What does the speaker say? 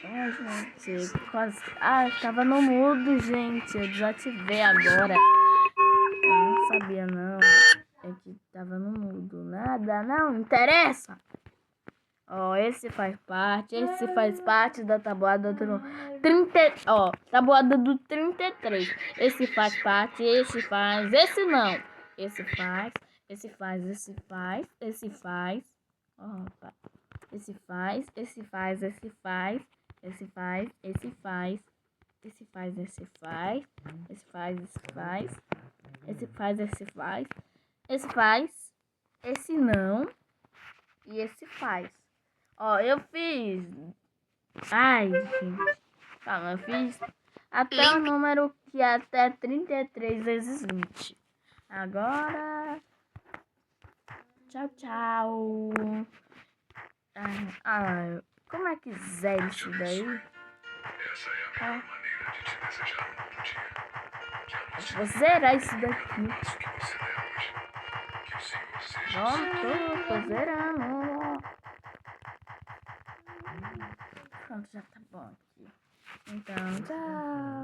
Ai, gente, quase... Ah, tava no mudo, gente. Eu desativei agora. Eu não sabia, não. É que tava no mudo. Nada, não interessa. Ó, esse faz parte da tabuada do 30, ó, tabuada do 33. Esse faz parte, esse faz, esse não. Esse faz, esse faz, esse faz, esse faz. Ó, esse faz, esse faz, esse faz, esse faz, esse faz, esse faz, esse faz, esse faz, esse faz, esse faz, esse faz, esse faz, esse não e esse faz. Ó, eu fiz. Ai, gente. Calma, eu fiz até o número que é até 33 vezes 20. Agora. Tchau, tchau. Como é que zera isso daí? Vou zerar isso daqui. Pronto, tô zerando. Pronto, já tá bom aqui. Então, tchau.